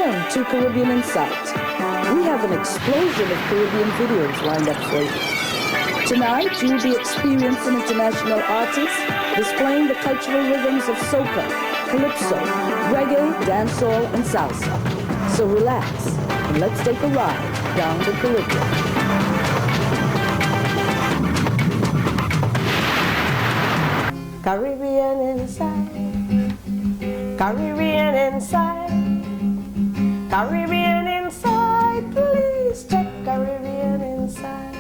Welcome to Caribbean Insight. We have an explosion of Caribbean videos lined up for you. Tonight, you'll be experiencing international artists displaying the cultural rhythms of soca, calypso, reggae, dancehall, and salsa. So relax and let's take a ride down the Caribbean. Caribbean inside, Caribbean inside, Caribbean inside, please check Caribbean inside.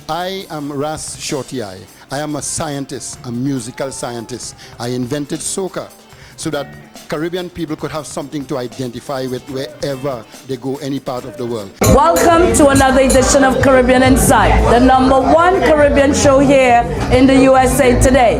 I am Ras Shorty-Eye. I am a scientist, a musical scientist. I invented soca so that Caribbean people could have something to identify with wherever they go, any part of the world. Welcome to another edition of Caribbean Insight, the #1 Caribbean show here in the USA today.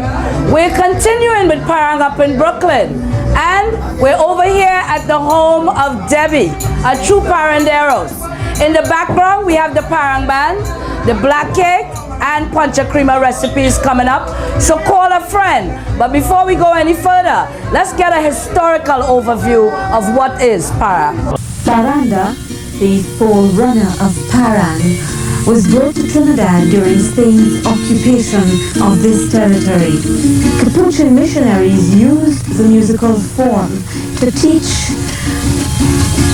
We're continuing with Parang up in Brooklyn, and we're over here at the home of Debbie, a true Paranderos. In the background, we have the Parang Band, the Black Cake, and Pancha Crema recipes coming up. So call a friend. But before we go any further, let's get a historical overview of what is Parang. Paranda, the forerunner of Parang, was brought to Trinidad during Spain's occupation of this territory. Capuchin missionaries used the musical form to teach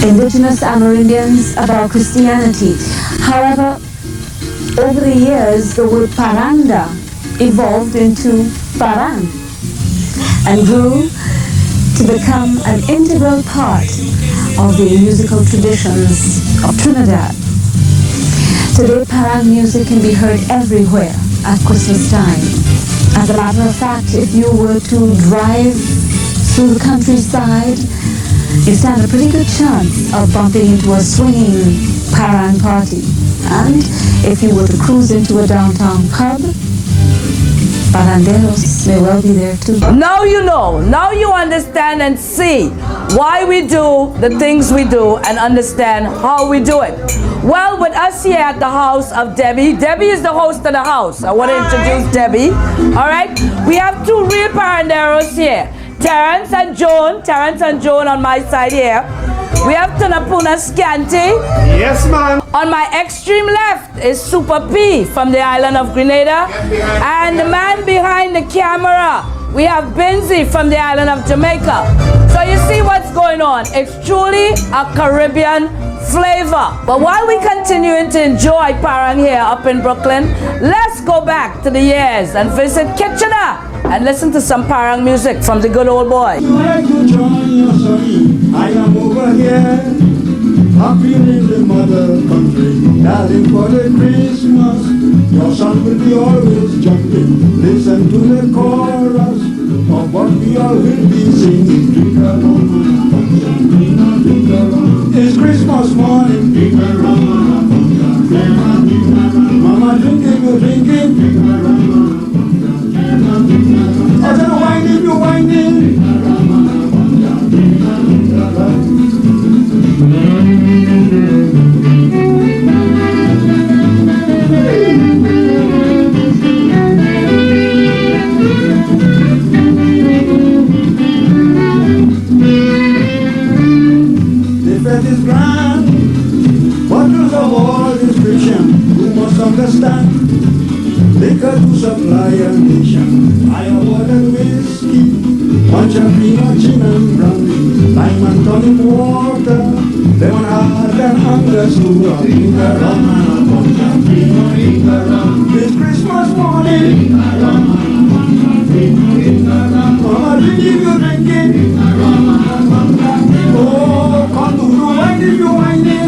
indigenous Amerindians about Christianity. However, over the years, the word paranda evolved into parang and grew to become an integral part of the musical traditions of Trinidad. Today, parang music can be heard everywhere at Christmas time. As a matter of fact, if you were to drive through the countryside, you stand a pretty good chance of bumping into a swinging parang party. And if you were to cruise into a downtown pub, Paranderos may well be there too. Now you know, now you understand and see why we do the things we do and understand how we do it. Well, with us here at the house of Debbie, Debbie is the host of the house. I want to introduce Debbie. All right, we have two real Paranderos here, Terrence and Joan on my side here. We have Tunapuna Scanty. Yes, ma'am. On my extreme left is Super P from the island of Grenada. And the man behind the camera, we have Benzie from the island of Jamaica. So you see what's going on. It's truly a Caribbean flavor. But while we continuing to enjoy Parang here up in Brooklyn, let's go back to the years and visit Kitchener and listen to some Parang music from the good old boy. I am over here, happy in the mother country, darling for the Christmas. Your son will be always jumping. Listen to the chorus of what we all will be singing. Drink along, drink along. It's Christmas morning. Drink along, Mama drinking, you're drinking. Drink along. I said whining, you're whining. The fete is grand, bottles of all description, you must understand. Liquor to supply a nation, I awarded whiskey, punch and peanut, gin and brandy, lime and tonic water, lemon hard and understood. This Christmas morning, Mama drinking, you drinking. Oh, come to the whining, you whining.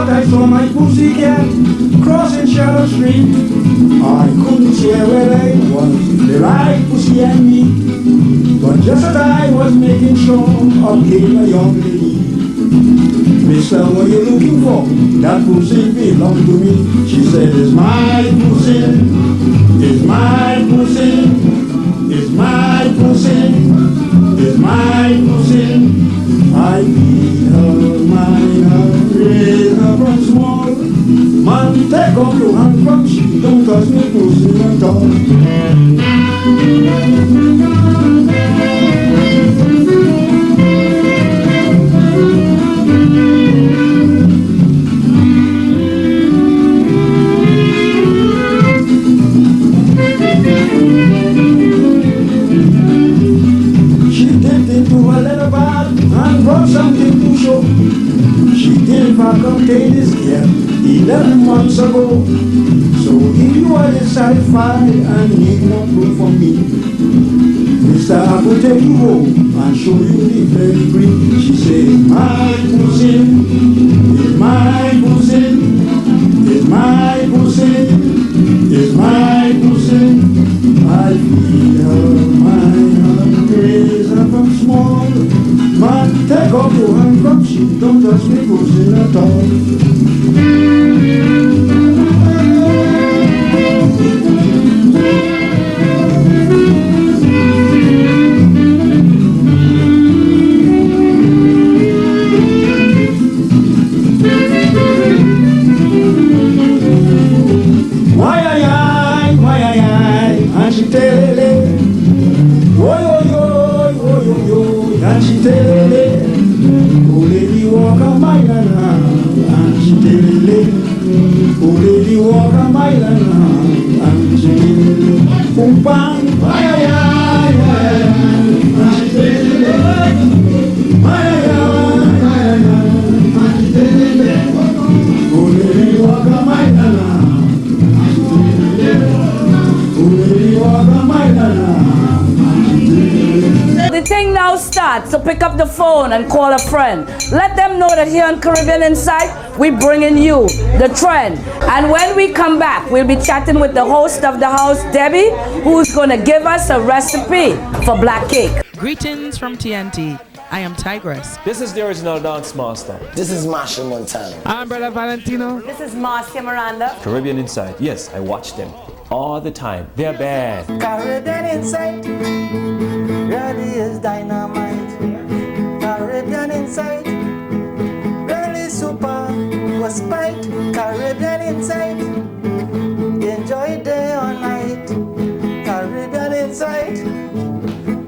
I saw my pussycat crossing Shallow Street. I couldn't swear where I was, the right pussy and me. But just as I was making sure, up came a young lady. Mister, what you looking for? That pussy belongs to me. She said, it's my pussy, it's my take off your hand from she, don't touch me pussy at all. She dipped into a little bath and brought something to show. She did my containers here 11 months ago. So if you are dissatisfied and need more proof from me, Mister, I will take you home and show you the pedigree. She said, my pussy is my pussy, is my pussy, is my pussy. I feel her, my raise her from small. Man, take off your hand from she, don't touch me pussy at all. And she tell it, oh yo, and she tell it, oh lady walk a mile and she tell it, oh lady walk a mile and she tell it, boom bang, and she tell it, and she tell it, oh lady walk a mile. The thing now starts, so pick up the phone and call a friend. Let them know that here on Caribbean Insight, we bringing you the trend. And when we come back, we'll be chatting with the host of the house, Debbie, who's gonna give us a recipe for black cake. Greetings from TNT. I am Tigress. This is the original dance master. This is Machel Montana. I'm Brother Valentino. This is Marcia Miranda. Caribbean Insight. Yes, I watch them all the time. They're bad. Caribbean Insight really is dynamite. Caribbean Insight really super was spiked. Caribbean Insight enjoy day or night. Caribbean Insight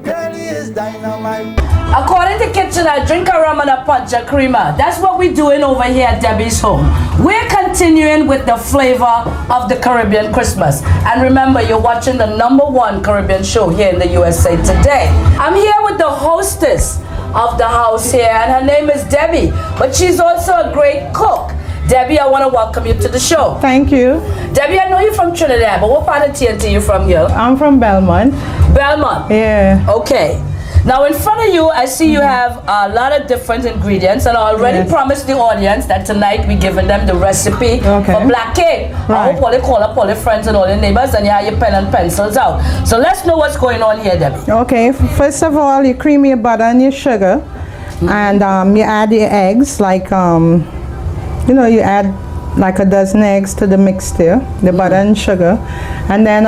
really is dynamite. According to Kitchen, I drink a rum and a punch a creamer. That's what we're doing over here at Debbie's home. We're continuing with the flavor of the Caribbean Christmas. And remember, you're watching the #1 Caribbean show here in the USA today. I'm here with the hostess of the house here, and her name is Debbie, but she's also a great cook. Debbie, I want to welcome you to the show. Thank you. Debbie, I know you're from Trinidad, but what part of TNT are you from here? I'm from Belmont. Belmont? Yeah. Okay. Now in front of you, I see you have a lot of different ingredients, and I already promised the audience that tonight we're giving them the recipe for black cake. I hope all they call up all their friends and all their neighbors, and you have your pen and pencils out. So let's know what's going on here, Debbie. Okay, first of all, you cream your butter and your sugar, and you add your eggs, like, you add like a dozen eggs to the mixture, the butter and sugar. And then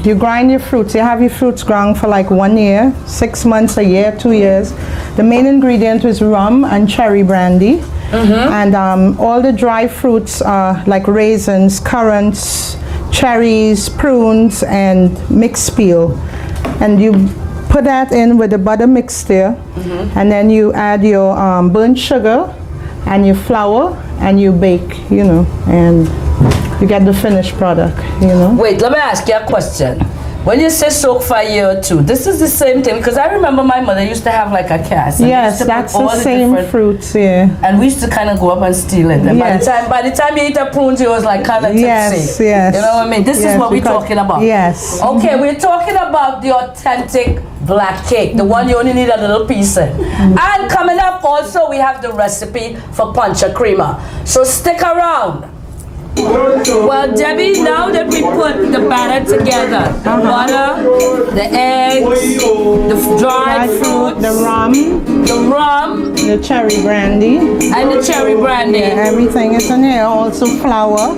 you grind your fruits. You have your fruits ground for like 1 year, 6 months, a year, 2 years. The main ingredient is rum and cherry brandy. And all the dry fruits are like raisins, currants, cherries, prunes, and mixed peel. And you put that in with the butter mixture, and then you add your burnt sugar and your flour, and you bake, and you get the finished product, Wait, let me ask you a question. When you say soak for a year or two, this is the same thing, because I remember my mother used to have like a cask. Yes, that's the same fruits, yeah. And we used to kind of go up and steal it. And by the time you eat a prunes, it was like kind of tipsy. Yes. You know what I mean? This is what we're talking about. Yes. Okay, we're talking about the authentic black cake, the one you only need a little piece in. And coming up also, we have the recipe for puncha creamer. So stick around. Well, Debbie, now that we put the batter together, the butter, the eggs, the dried fruit, the rum, the cherry brandy, and the cherry brandy. Yeah, everything is in here. Also flour.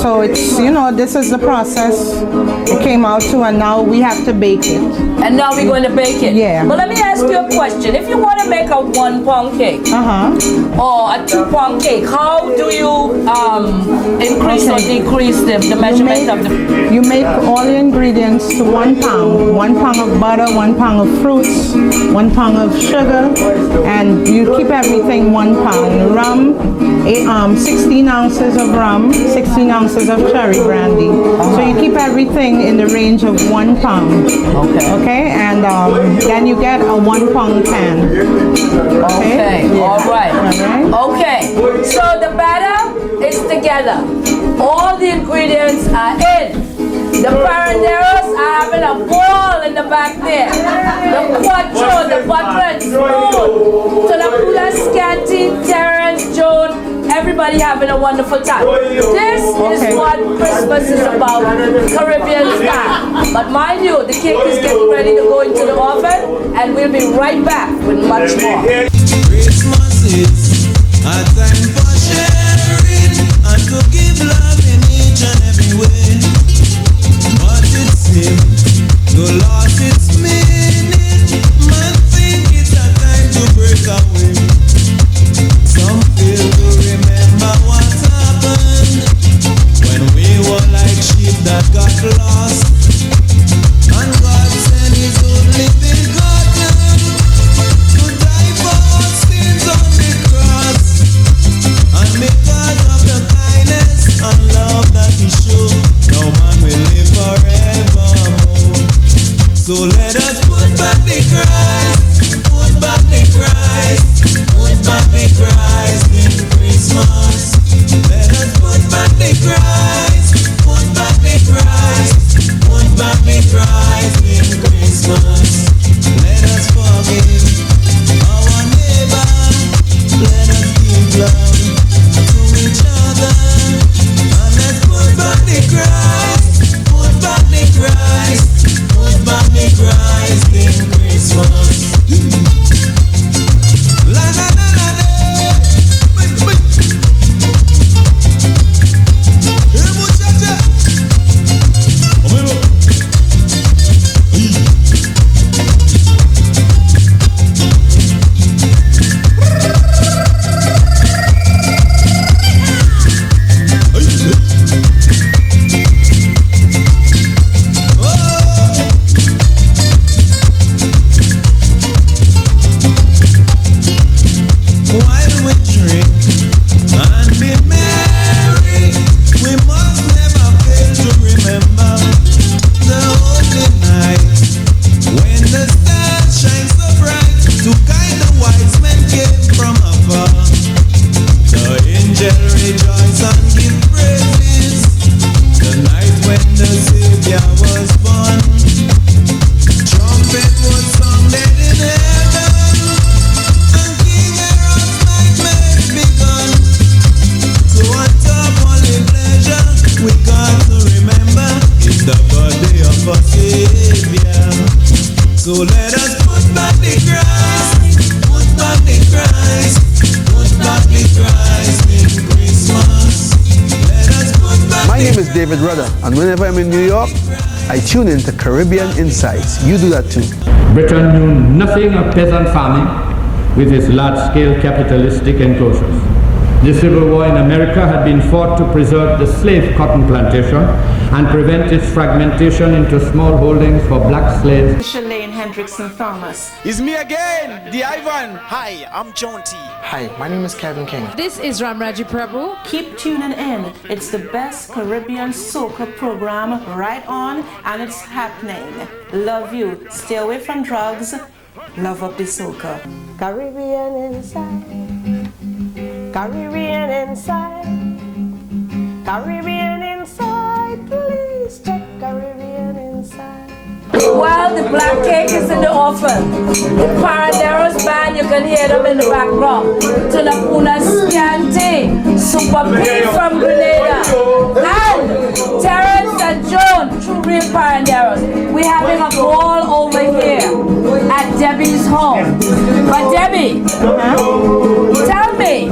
So it's, this is the process it came out to, and now we have to bake it. And now we're going to bake it. Yeah. But let me ask you a question. If you want to make a 1 pound cake or a 2 pound cake, how do you increase or decrease the measurement of the? You make all the ingredients to 1 pound. 1 pound of butter, 1 pound of fruits, 1 pound of sugar, and you keep everything 1 pound. Rum, 16 ounces of rum, 16 ounces of cherry brandy. So you keep everything in the range of 1 pound. Okay, and then you get a 1 pound can. Okay, all right. Okay, so the batter is together. All the ingredients are in. The Paranderos are having a ball in the back there. The Quattro, the butter and spoon. To the Pula Scanty, Terrence, Joan, everybody having a wonderful time. This is what Christmas is about, Caribbean style. But mind you, the cake is getting ready to go into the oven, and we'll be right back with much more. Christmas is a time for sharing and to give love in each and every way. But it seems no loss its meaning. Man think it's a time to break away. Some feel to remember what happened when we were like sheep that got lost. And God sent His only begotten to die for our sins on the cross. And because of the kindness and love that He showed, now man will live forevermore. So let us put back the Christ, put back the Christ, put back the Christ in Christmas. Let us put back the Christ, put back the Christ, put back the Christ in Christmas. Let us forgive our neighbor, let us give love to each other, and let's put back the Christ, put back the Christ, put back the Christ in Christmas. La la la la la. Hey muchacha. Omelo. While we drink and be merry, we must never fail to remember the holy night when the stars shine so bright to guide the wise men came from afar. The angel rejoice and give praises the night when the Savior was born. Trumpet was sounded in heaven. We got to remember it's the birthday of our Savior. So let us put back the Christ, put back the Christ, put back the Christ in Christmas. Let us put back. My name is David Rudder, and whenever I'm in New York, I tune in to Caribbean Insights. You do that too. Britain knew nothing of peasant farming with its large-scale capitalistic enclosures. The Civil War in America had been fought to preserve the slave cotton plantation and prevent its fragmentation into small holdings for black slaves. Shalane Hendrickson Thomas. It's me again, the Ivan. Hi, I'm John T. Hi, my name is Kevin King. This is Ramraji Prabhu. Keep tuning in. It's the best Caribbean soca program right on, and it's happening. Love you. Stay away from drugs. Love up the soca. Caribbean inside. Caribbean inside, Caribbean inside, please check Caribbean inside. Well, the black cake is in the oven. The Paranderos band, you can hear them in the background. To the Puna Scanty, Super P from Grenada, and Terrence and Joan, true real Paranderos. We're having a ball over here at Debbie's home. But Debbie, tell me,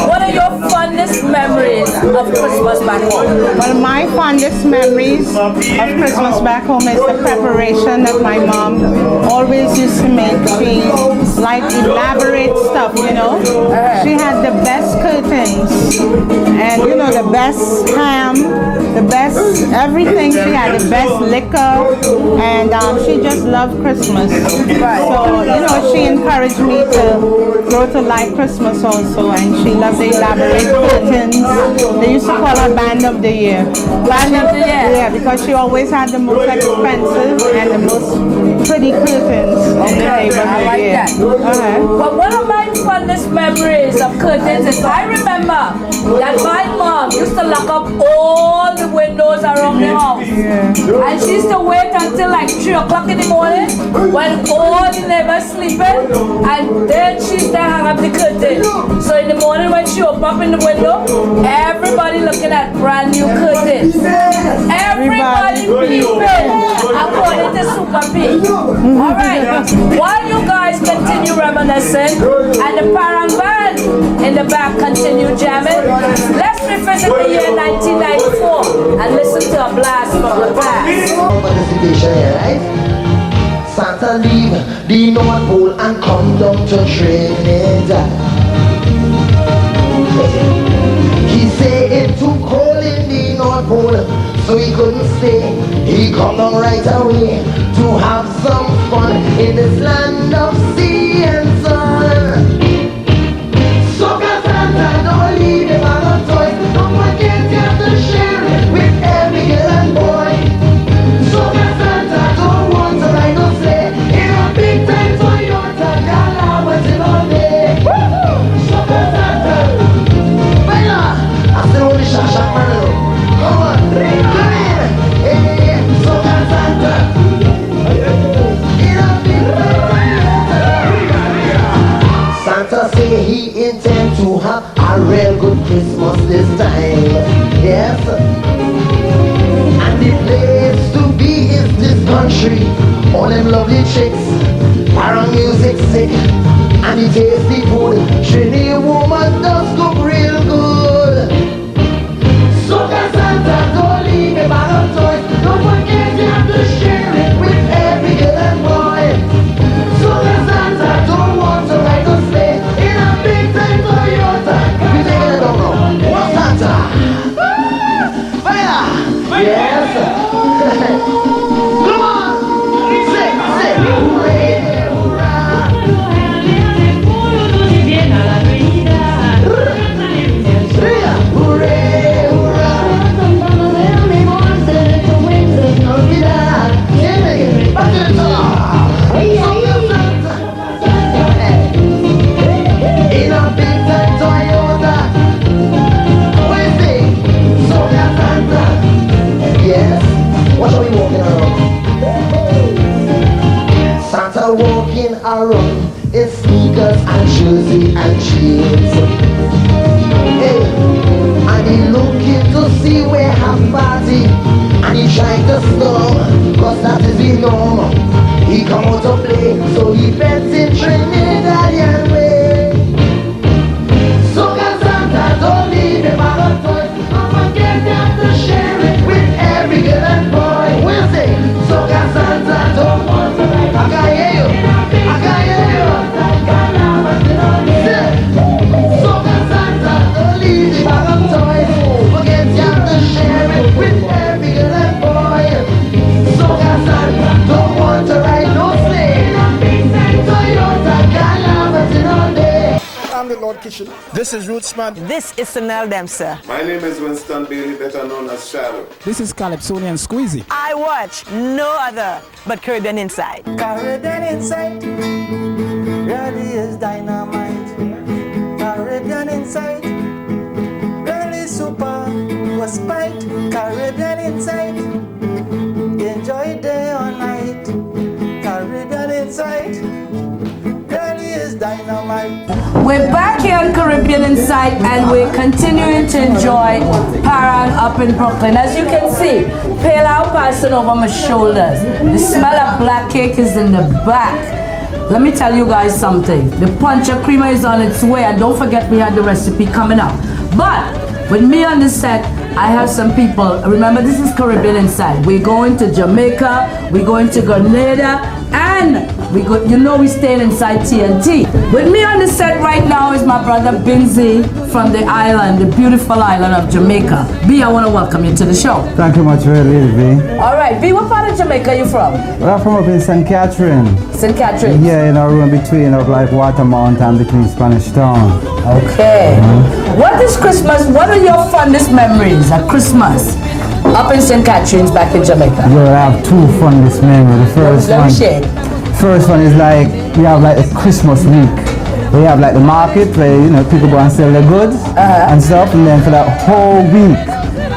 what are your fondest memories of Christmas back home? Well, my fondest memories of Christmas back home is the preparation that my mom always used to make. She liked elaborate stuff, you know. She had the best curtains and, you know, the best ham, the best everything. She had the best liquor, and she just loved Christmas. So, you know, she encouraged me to grow to like Christmas also, and she loved the elaborate curtains. They used to call her Band of the Year. Band of the Year? Yeah, because she always had the most expensive and the most pretty curtains in the neighborhood. I like that. But one of my fondest memories of curtains is I remember that my mom used to lock up all the windows around the house. And she used to wait until like 3 o'clock in the morning when all the neighbors sleeping, and then she used to hang up the curtain. So in the morning when she opened up in the window, everybody looking at brand new curtains. Everybody peeping, according to Super P. Alright, while you guys continue reminiscing and the Parang band in the back continue jamming, let's revisit the year 1994 and listen to a blast from the past. Santa leave the North Pole and come down to Trinidad. He say it's too cold in the North Pole, so he couldn't stay. He come down right away to have some fun in this land of sea and sun. So Santa, don't leave him on the toys. Don't forget you have to share it with every girl and boy. So Santa don't want to ride no sleigh in a big time Toyota Gala, what's it all day? So Santa, baila, I still want the shasha man. Come on, come in, hey, so Santa, in a big time. Santa say he intend to have a real good Christmas this time, yes. And the place to be is this country. All them lovely chicks, Parang music sick, and the tasty food. Trini woman does cook real good. So Santa, don't leave a bag of toys. Don't forget you have to share it with every girl and boy. So Santa don't want to ride a sleigh in a big time Toyota. You taking it down now? What's Santa? Fire! Yes! Come on! Say, hooray, hurrah! Hooray, hurrah! Back to the top! In a big time Toyota. What do you think? So Santa. Yes. What are we walking around? Santa walking around in sneakers and jersey and jeans. Hey, and he looking to see where have party, and he trying to storm, cause that is the norm. He come out to play, so he bets in Trinidadian way. So Santa, don't leave him out of toys. Don't forget you have to share it with every girl and boy. We'll say, so Santa, don't want to like. I can hear you. I can hear you. So Santa, don't leave him out of toys. Forget you have to share it with every girl and boy. So Santa, don't want to ride no sleigh. Toyota Gala, what's it all day? I'm the Lord Kitchen. This is Rootsman. This is Sanel Dempster. My name is Winston Bailey, better known as Shadow. This is Calypsonian Squeezy. I watch no other but Caribbean Inside. Caribbean Inside really is dynamite. Caribbean Inside really super was spite. Caribbean Inside enjoy day or night. Caribbean Inside really is dynamite. We're back here on Caribbean Insight and we're continuing to enjoy Parang up in Brooklyn. As you can see, pale out passing over my shoulders. The smell of black cake is in the back. Let me tell you guys something. The punch of creamer is on its way, and don't forget we had the recipe coming up. But With me on the set, I have some people. Remember, this is Caribbean Inside. We're going to Jamaica, we're going to Grenada, and we're staying inside TNT. With me on the set right now is my brother Binzi from the island, the beautiful island of Jamaica. B, I want to welcome you to the show. Thank you much, really, B. All right, B, what part of Jamaica are you from? Well, I'm from up in St. Catherine. St. Catherine? Yeah, in a room between of like Watermount and between Spanish Town. Okay. What is Christmas? What are your fondest memories of Christmas up in St. Catherine's back in Jamaica? Well, I have two fondest memories. The first one is like, we have like a Christmas week. We have like the market where, people go and sell their goods and stuff, and then for that whole week,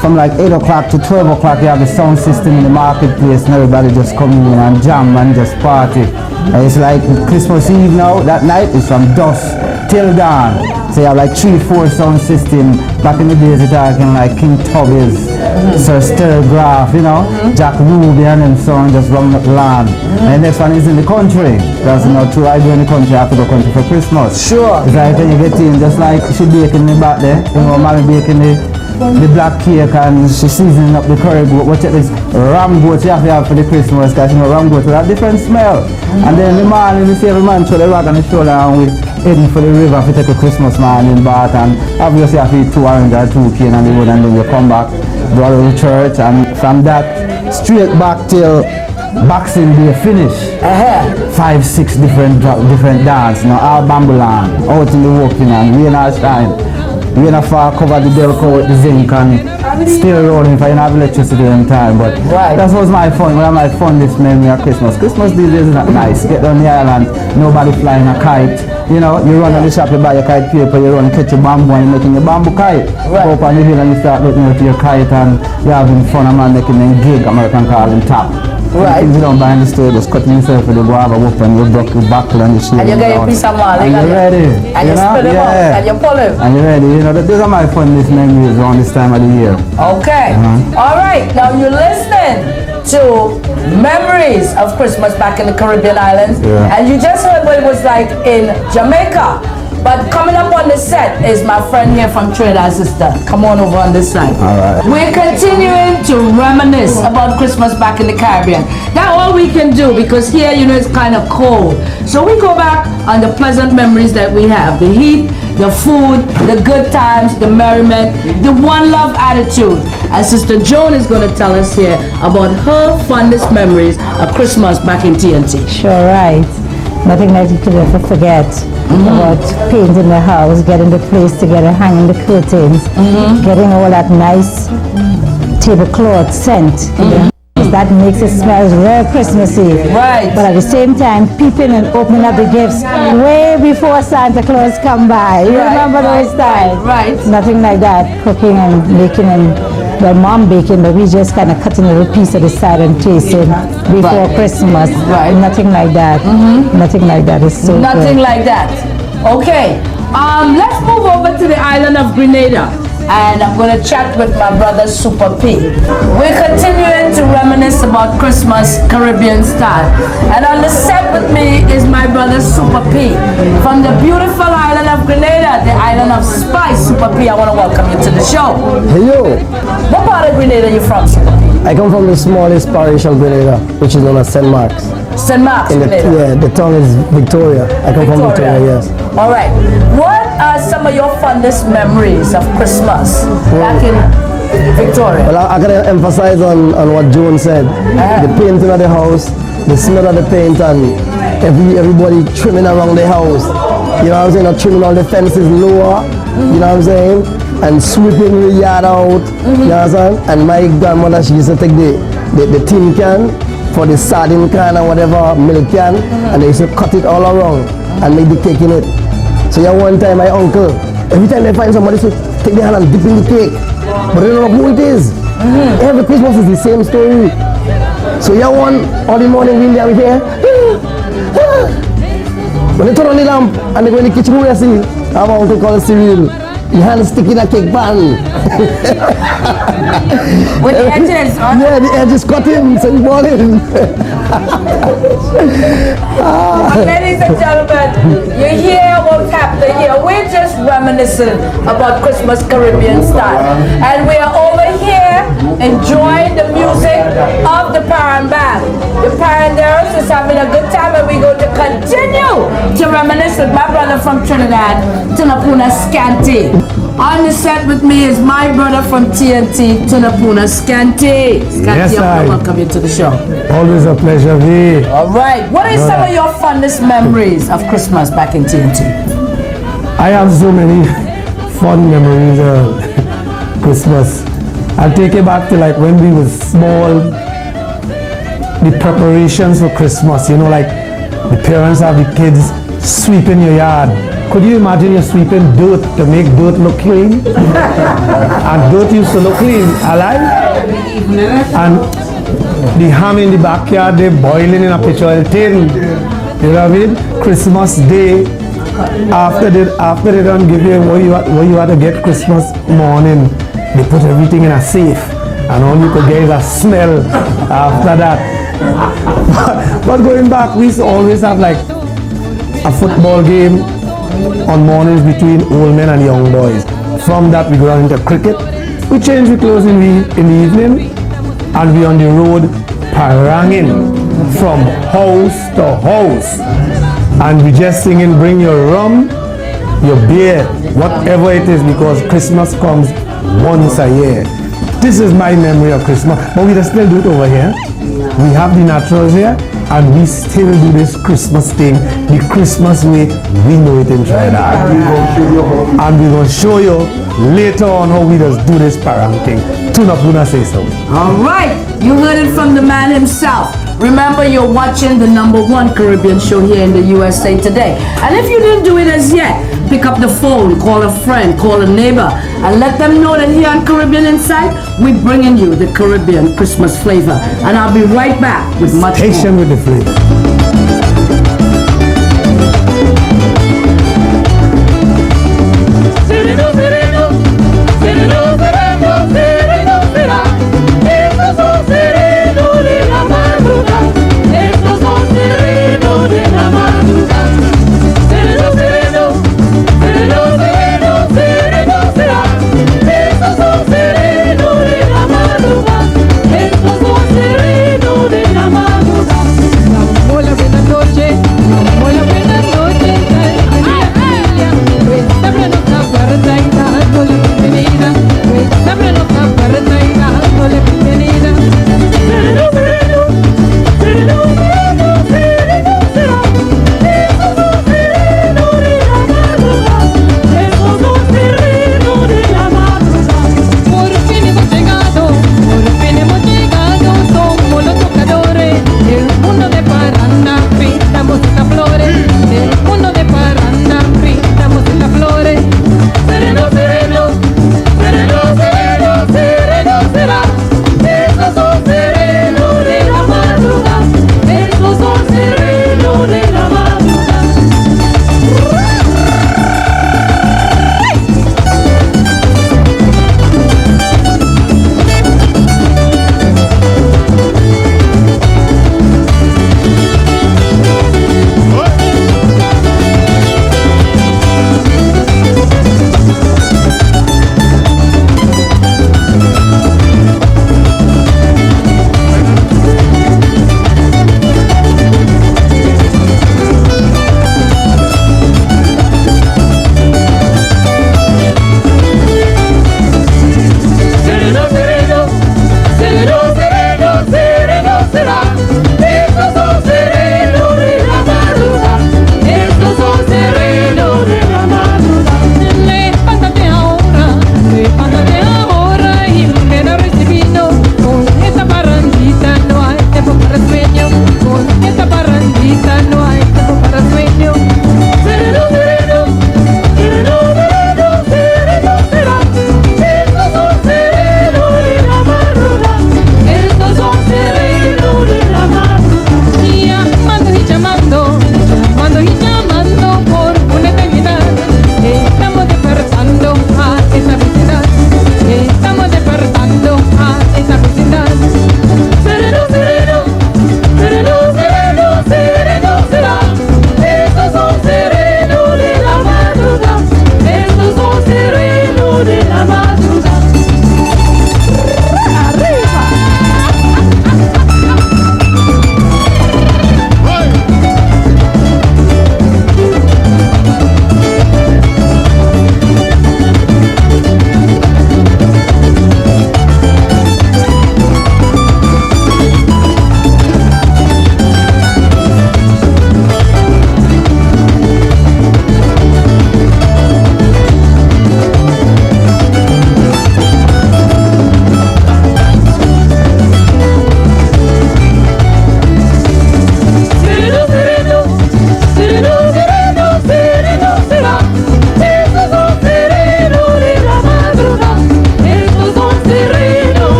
from like 8 o'clock to 12 o'clock, you have the sound system in the marketplace and everybody just come in and jam and just party. And it's like Christmas Eve now, that night is from dusk till dawn. So you have like 3-4 sound system. Back in the days you're talking like King Tubby's, Sir Sturgraf, Jack Ruby and them son just run up the land. And the next one is in the country. Because true I go in the country, I have to go country for Christmas. Sure. It's like when you get in, just like she baking the back there, mommy baking the black cake and she seasoning up the curry goat. Watch out, this ram goat you have to have for the Christmas, because ram goat will have different smell. And then in the morning we see every man throw the rock on the shoulder and we heading for the river to take a Christmas morning bath, and obviously have to eat 2 orange or 2 cane on the road, and then you come back, go to the church, and from that straight back till Boxing Day finish. 5-6 different dance, all bamboo land, out in the walking and rain or shine. Rain or fall, cover the Delco with the zinc and still rolling if I don't have electricity in time. But that was my fun, one of my fondest memory of Christmas. Christmas these days is not nice. Get down the island, nobody flying a kite. You run on the shop, you buy your kite paper, you run catch your bamboo and you're making your bamboo kite. Go up on the hill and you start looking at your kite and you're having fun, a man making a gig, American call him top. Right. Things you don't buy in the store, just cutting yourself with the guava whip and you broke your buckle and you shave. And you get your piece of marley. And you're ready. And you spin him up and you pull him. And you're ready. These are my fondest memories around this time of the year. Okay. All right. Now you're listening to memories of Christmas back in the Caribbean islands. And you just heard what it was like in Jamaica. But coming up on the set is my friend here from Trinidad, sister. Come on over on this side. All right. We're continuing to reminisce about Christmas back in the Caribbean. That's all we can do, because here, it's kind of cold. So we go back on the pleasant memories that we have. The heat, the food, the good times, the merriment, the one love attitude. And Sister Joan is going to tell us here about her fondest memories of Christmas back in TNT. Sure, right. Nothing that you could ever forget about painting the house, getting the place together, hanging the curtains, getting all that nice tablecloth scent in the house. That makes it smell real Christmassy. Right. But at the same time, peeping and opening up the gifts way before Santa Claus come by. You remember those times? Right. Nothing like that. Cooking and making mom baking, but we just kind of cutting a little piece of the side and tasting before Christmas. Right. Nothing like that. Nothing like that. It's so Nothing good. like that. Okay. Let's move over to the island of Grenada. And I'm going to chat with my brother Super P. We're continuing to reminisce about Christmas Caribbean style. And on the set with me is my brother Super P from the beautiful island of Grenada, the island of spice. Super P, I want to welcome you to the show. Hello. What part of Grenada are you from, Super P? I come from the smallest parish of Grenada, which is known as St. Mark's. St. Mark's, Grenada. The town is Victoria. I come from Victoria, yes. All right. What are some of your fondest memories of Christmas back in Victoria? Well, I gotta emphasize on what Joan said. The painting of the house, the smell of the paint, and everybody trimming around the house. You know what I'm saying? Trimming all the fences lower. You know what I'm saying? And sweeping the yard out. You know what I'm saying? And my grandmother, she used to take the tin can for the sardine can or whatever, milk can, and they used to cut it all around and make the cake in it. So yeah, one time my uncle, every time they find somebody, so take their hand and dip in the cake. But they don't know who it is. Every Christmas is the same story. So yeah, one early morning we there, we hear, when they turn on the lamp and they go in the kitchen, we see, I have an uncle called Cyril. your hand stick in a cake pan. With the edges, huh? Yeah, the edges cut in, so you ball in. Ladies and gentlemen, you hear what's happening here. We're just reminiscing about Christmas Caribbean style. And we are over here enjoying the music of the Parang Band. The Paranderos is having a good time, and we're going to continue to reminisce with my brother from Trinidad, Tunapuna Scanty. On the set with me is my brother from TNT, Tunapuna Scanty. Scanty, Yes, I welcome you to the show. Always a pleasure, V. All right. What is some of your fondest memories of Christmas back in TNT? I have so many fond memories of Christmas. I'll take you back to like when we were small, the preparations for Christmas, you know, like the parents have the kids sweeping your yard. Could you imagine you sweeping dirt to make dirt look clean? And dirt used to look clean, alive? And the ham in the backyard, they boiling in a pitcher oil tin. You know what I mean? Christmas Day, after they don't give you what you had to get Christmas morning, they put everything in a safe. And all you could get is a smell after that. But going back, we used to always have like a football game on mornings between old men and young boys. From that we go on into cricket. We change the clothes in the evening and we on the road paranging from house to house. And we just singing, bring your rum, your beer, whatever it is, because Christmas comes once a year. This is my memory of Christmas, but we just still do it over here. We have the naturals here, and we still do this Christmas thing, the Christmas way we know it in Trinidad. And we're going to show you later on how we just do this parang thing. Tunapuna say so. All right, you heard it from the man himself. Remember, you're watching the #1 Caribbean show here in the USA today. And if you didn't do it as yet, pick up the phone, call a friend, call a neighbor, and let them know that here on Caribbean Insight, we're bringing you the Caribbean Christmas flavor. And I'll be right back with much more. Patient with the flavor. Thank you.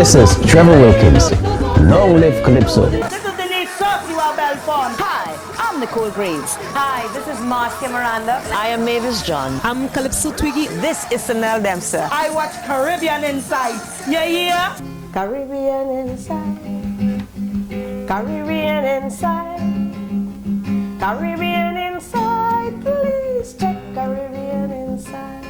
Mrs. Trevor Wilkins. Long live Calypso. Hi, I'm Nicole Graves. Hi, this is Marcia Miranda. I am Mavis John. I'm Calypso Twiggy. This is Sanel Dempster. I watch Caribbean Inside. Yeah, yeah. Caribbean Inside. Caribbean Inside. Caribbean Inside. Please check Caribbean Inside.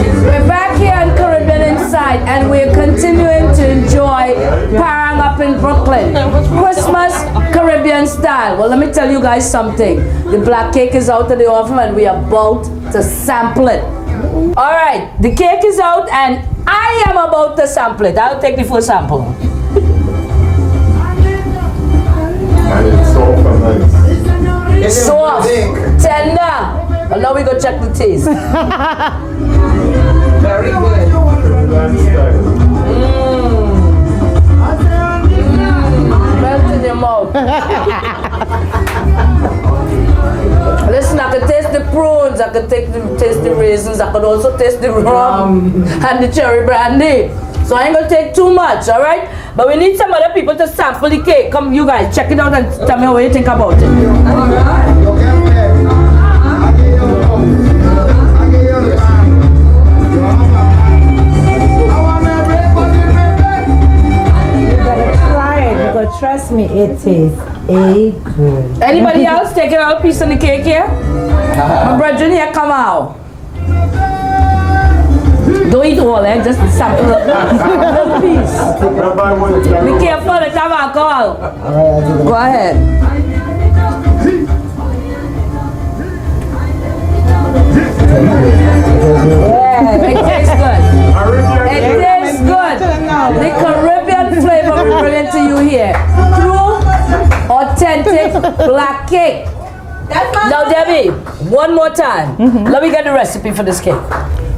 We're back here on Caribbean Inside and we're continuing to enjoy Parang up in Brooklyn. Christmas Caribbean style. Well, let me tell you guys something. The black cake is out of the oven and we are about to sample it. All right, the cake is out and I am about to sample it. I'll take the first sample. And it's soft and nice. Soft, tender. Well, now we go check the taste. Very good. Melt in your mouth. Listen, I could taste the prunes, I could taste the raisins, I could also taste the rum and the cherry brandy. So I ain't gonna take too much, alright? But we need some other people to sample the cake. Come, you guys, check it out and tell me what you think about it. But trust me, it is a good. Anybody else taking out a piece of the cake here? My brethren here, come out. Don't eat all, eh? Just sample a little piece. Be careful, it's have alcohol. Go ahead. Yeah, it tastes good. It tastes good. The Caribbean flavor we bring to you here. True, authentic black cake. Now, Debbie, one more time. Let me get the recipe for this cake.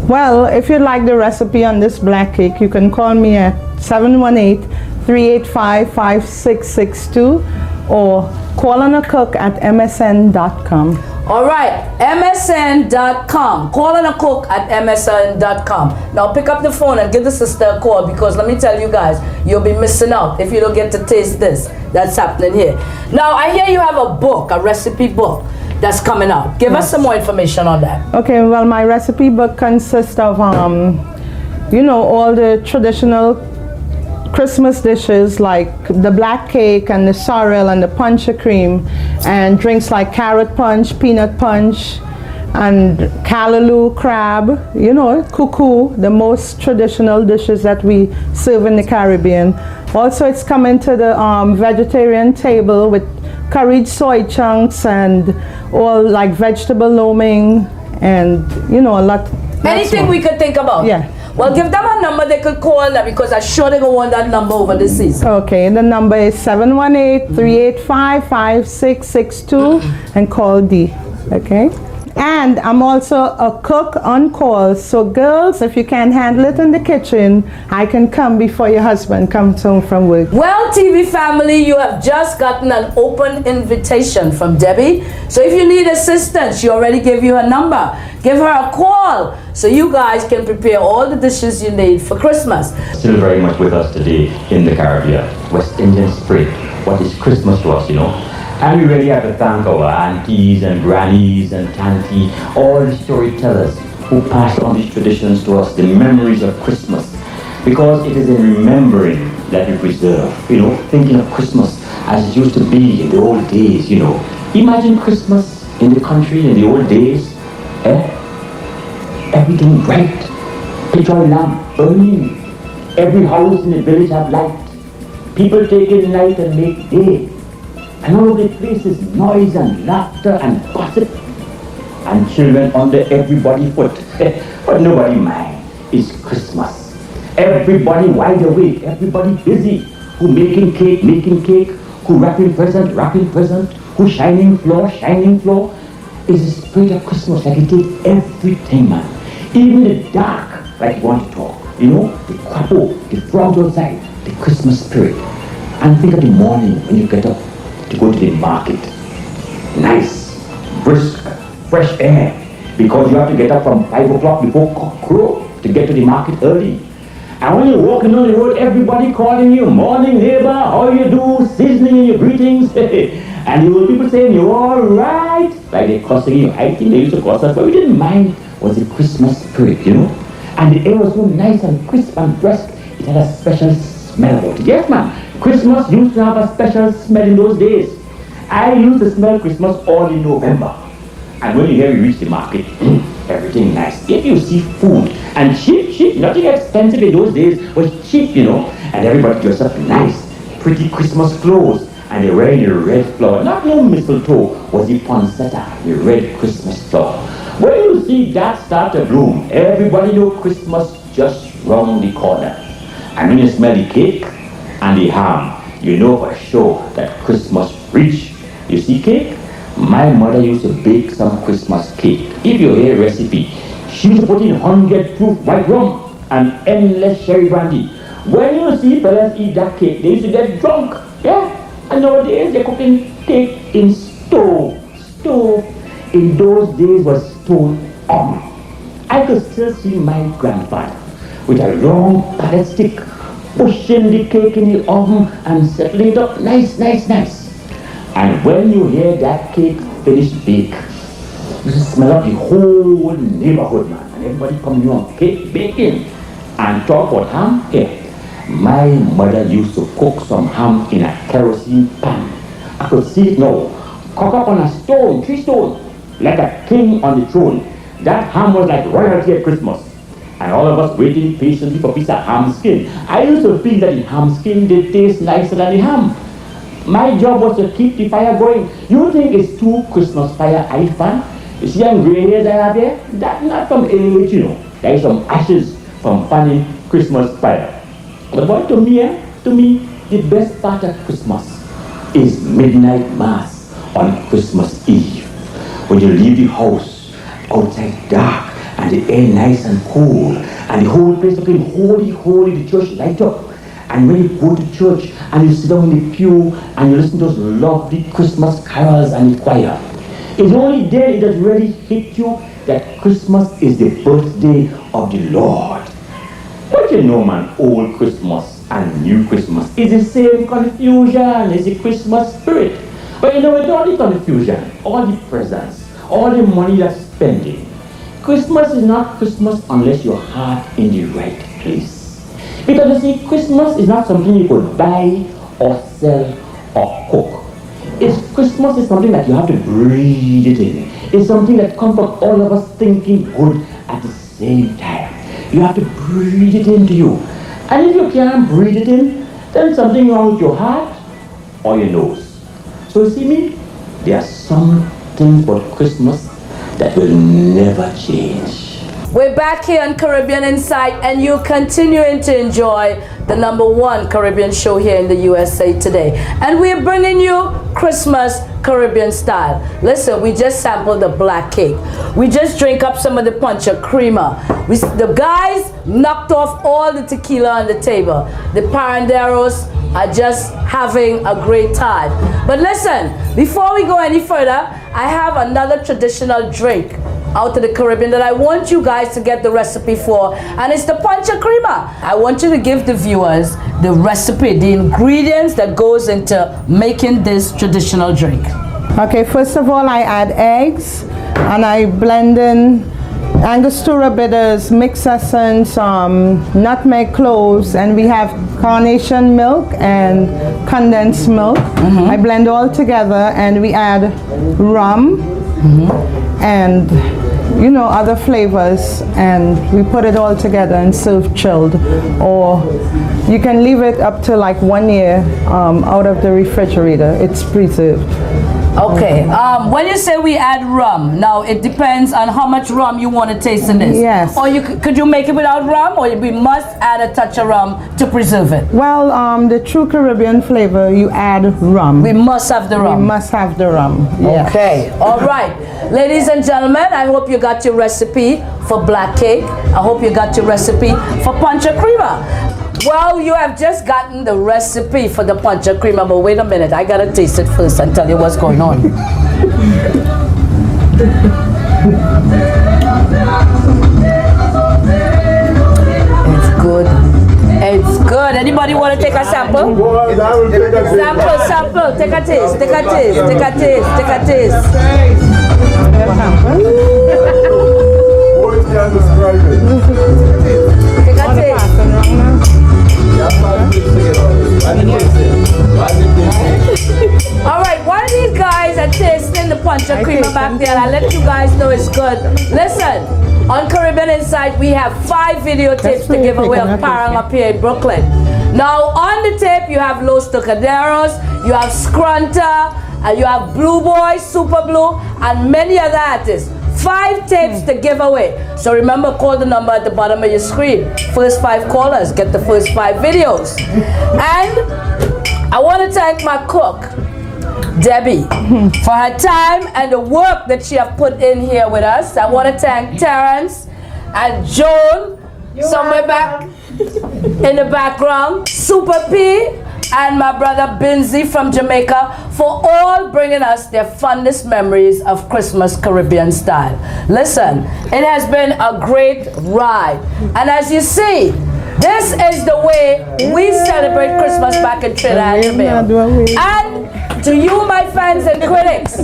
Well, if you'd like the recipe on this black cake, you can call me at 718-385-5662 or call on a cook at msn.com. All right, msn.com. Call on a cook at msn.com. Now pick up the phone and give the sister a call because let me tell you guys, you'll be missing out if you don't get to taste this that's happening here. Now, I hear you have a book, a recipe book that's coming out. Give us some more information on that. Okay, well, my recipe book consists of, you know, all the traditional Christmas dishes like the black cake and the sorrel and the punch of cream, and drinks like carrot punch, peanut punch, and callaloo crab, you know, cuckoo, the most traditional dishes that we serve in the Caribbean. Also, it's coming to the vegetarian table with curried soy chunks and all like vegetable loaming and, you know, a lot. Anything we could think about. Yeah. Well, give them a number they could call now because I'm sure they're going to want that number over the season. Okay, the number is 718-385-5662 and call D. Okay? And I'm also a cook on call. So girls, if you can't handle it in the kitchen, I can come before your husband comes home from work. Well, TV family, you have just gotten an open invitation from Debbie. So if you need assistance, she already gave you her number. Give her a call so you guys can prepare all the dishes you need for Christmas. Still very much with us today in the Caribbean. West Indian spirit. What is Christmas to us, you know? And we really have to thank our aunties and grannies and tanty, all the storytellers who passed on these traditions to us, the memories of Christmas. Because it is in remembering that we preserve, you know, thinking of Christmas as it used to be in the old days, you know. Imagine Christmas in the country in the old days, everything bright, petrol lamp burning, every house in the village have light, people taking night and make day. And all over the place is noise and laughter and gossip. And children under everybody's foot. But nobody mind. It's Christmas. Everybody wide awake. Everybody busy. Who making cake, who wrapping present, who shining floor. It's the spirit of Christmas, like it takes everything, man. Even the dark, like you want to talk. You know, the quapo, the frogs outside, the Christmas spirit. And think of the morning when you get up to go to the market. Nice, brisk, fresh air. Because you have to get up from 5 o'clock before cock crow to get to the market early. And when you're walking on the road, everybody calling you, morning neighbor, how you do, seasoning in your greetings. And you will people saying, you're all right. Like they're cussing you. I think they used to cuss us, but we didn't mind. It was the Christmas spirit, you know. And the air was so nice and crisp and brisk. It had a special smell about it. Yes, man. Christmas used to have a special smell in those days. I used to smell Christmas all in November. And when you hear we reach the market, everything nice. If you see food, and cheap, nothing expensive in those days, but cheap, you know. And everybody dressed up nice, pretty Christmas clothes. And they're wearing the red flower. Not no mistletoe, was the poinsettia, the red Christmas flower. When you see that start to bloom, everybody know Christmas just round the corner. And when you smell the cake and the ham, you know for sure that Christmas reach. You see cake? My mother used to bake some Christmas cake. If you hear recipe, she used to put in 100 proof white rum and endless cherry brandy. When you see fellas eat that cake, they used to get drunk. Yeah. And nowadays they're cooking cake in stove. In those days was stone oven. I could still see my grandfather with a long pallet stick pushing the cake in the oven and settling it up nice. And when you hear that cake finish bake, you smell up the whole neighborhood, man. And everybody coming on cake baking. And talk about ham here. My mother used to cook some ham in a kerosene pan. I could see it now. Cook up on a stone, 3 stones, like a king on the throne. That ham was like royalty at Christmas. And all of us waiting patiently for a piece of ham skin. I used to think that the ham skin did taste nicer than the ham. My job was to keep the fire going. You think it's 2 Christmas fire I fan? You see them gray hairs I have there? That's not from age, you know. There is some ashes from fanning Christmas fire. But to me, the best part of Christmas is midnight mass on Christmas Eve. When you leave the house, outside dark, and the air nice and cool, and the whole place looking holy, the church light up. And when you go to church, and you sit down in the pew, and you listen to those lovely Christmas carols and the choir, it's only then it does really hit you that Christmas is the birthday of the Lord. But you know, man, old Christmas and new Christmas is the same confusion, it's the Christmas spirit. But you know, with all the confusion, all the presents, all the money that's spending, Christmas is not Christmas unless your heart in the right place. Because you see, Christmas is not something you could buy or sell or cook. Christmas is something that you have to breathe it in. It's something that comes from all of us thinking good at the same time. You have to breathe it into you. And if you can't breathe it in, then something wrong with your heart or your nose. So you see me, there are some things about Christmas that will never change. We're back here on Caribbean Insight, and you're continuing to enjoy the #1 Caribbean show here in the USA today. And we're bringing you Christmas Caribbean style. Listen, we just sampled the black cake. We just drank up some of the punch of creamer. The guys knocked off all the tequila on the table. The paranderos are just having a great time. But listen, before we go any further, I have another traditional drink out of the Caribbean that I want you guys to get the recipe for, and it's the pancha crema. I want you to give the viewers the recipe, the ingredients that goes into making this traditional drink. Okay, first of all, I add eggs, and I blend in Angostura bitters, mixed essence, nutmeg cloves, and we have carnation milk and condensed milk. I blend all together, and we add rum and other flavors, and we put it all together and serve chilled, or you can leave it up to like 1 year out of the refrigerator. It's preserved. Okay, when you say we add rum, now it depends on how much rum you want to taste in this. Yes. Or could you make it without rum, or we must add a touch of rum to preserve it? Well, the true Caribbean flavor, you add rum. We must have the rum. We must have the rum. Yes. Okay, all right. Ladies and gentlemen, I hope you got your recipe for black cake. I hope you got your recipe for pancha crema. Well, you have just gotten the recipe for the pancha crema, but wait a minute, I gotta taste it first and tell you what's going on. It's good. Good. Anybody want to take a sample? Sample. Take a taste. Take a taste. Take a taste. Take a taste. Take a taste. All right, while these guys are tasting the punch of creamer back there, I'll let you guys know it's good. Listen, on Caribbean Insight, we have 5 videotapes to give away of Parang up here in Brooklyn. Now, on the tape, you have Los Tocadores, you have Scrunter, and you have Blue Boy, Super Blue, and many other artists. 5 tapes to give away. So remember, call the number at the bottom of your screen. First 5 callers get the first 5 videos. And I want to thank my cook, Debbie, for her time and the work that she have put in here with us. I want to thank Terrence and Joan, somewhere back in the background, Super P, and my brother Binzi from Jamaica for all bringing us their fondest memories of Christmas Caribbean style. Listen, it has been a great ride. And as you see, this is the way we celebrate Christmas back in Trinidad and Tobago. And to you, my fans and critics,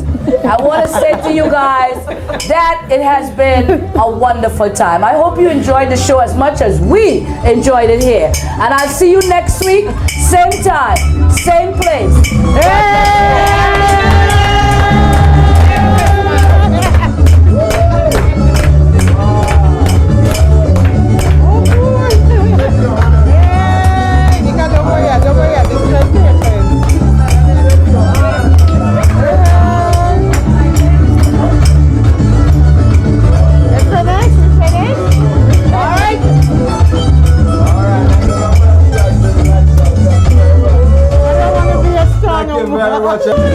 I want to say to you guys that it has been a wonderful time. I hope you enjoyed the show as much as we enjoyed it here. And I'll see you next week, same time, same place. Very much.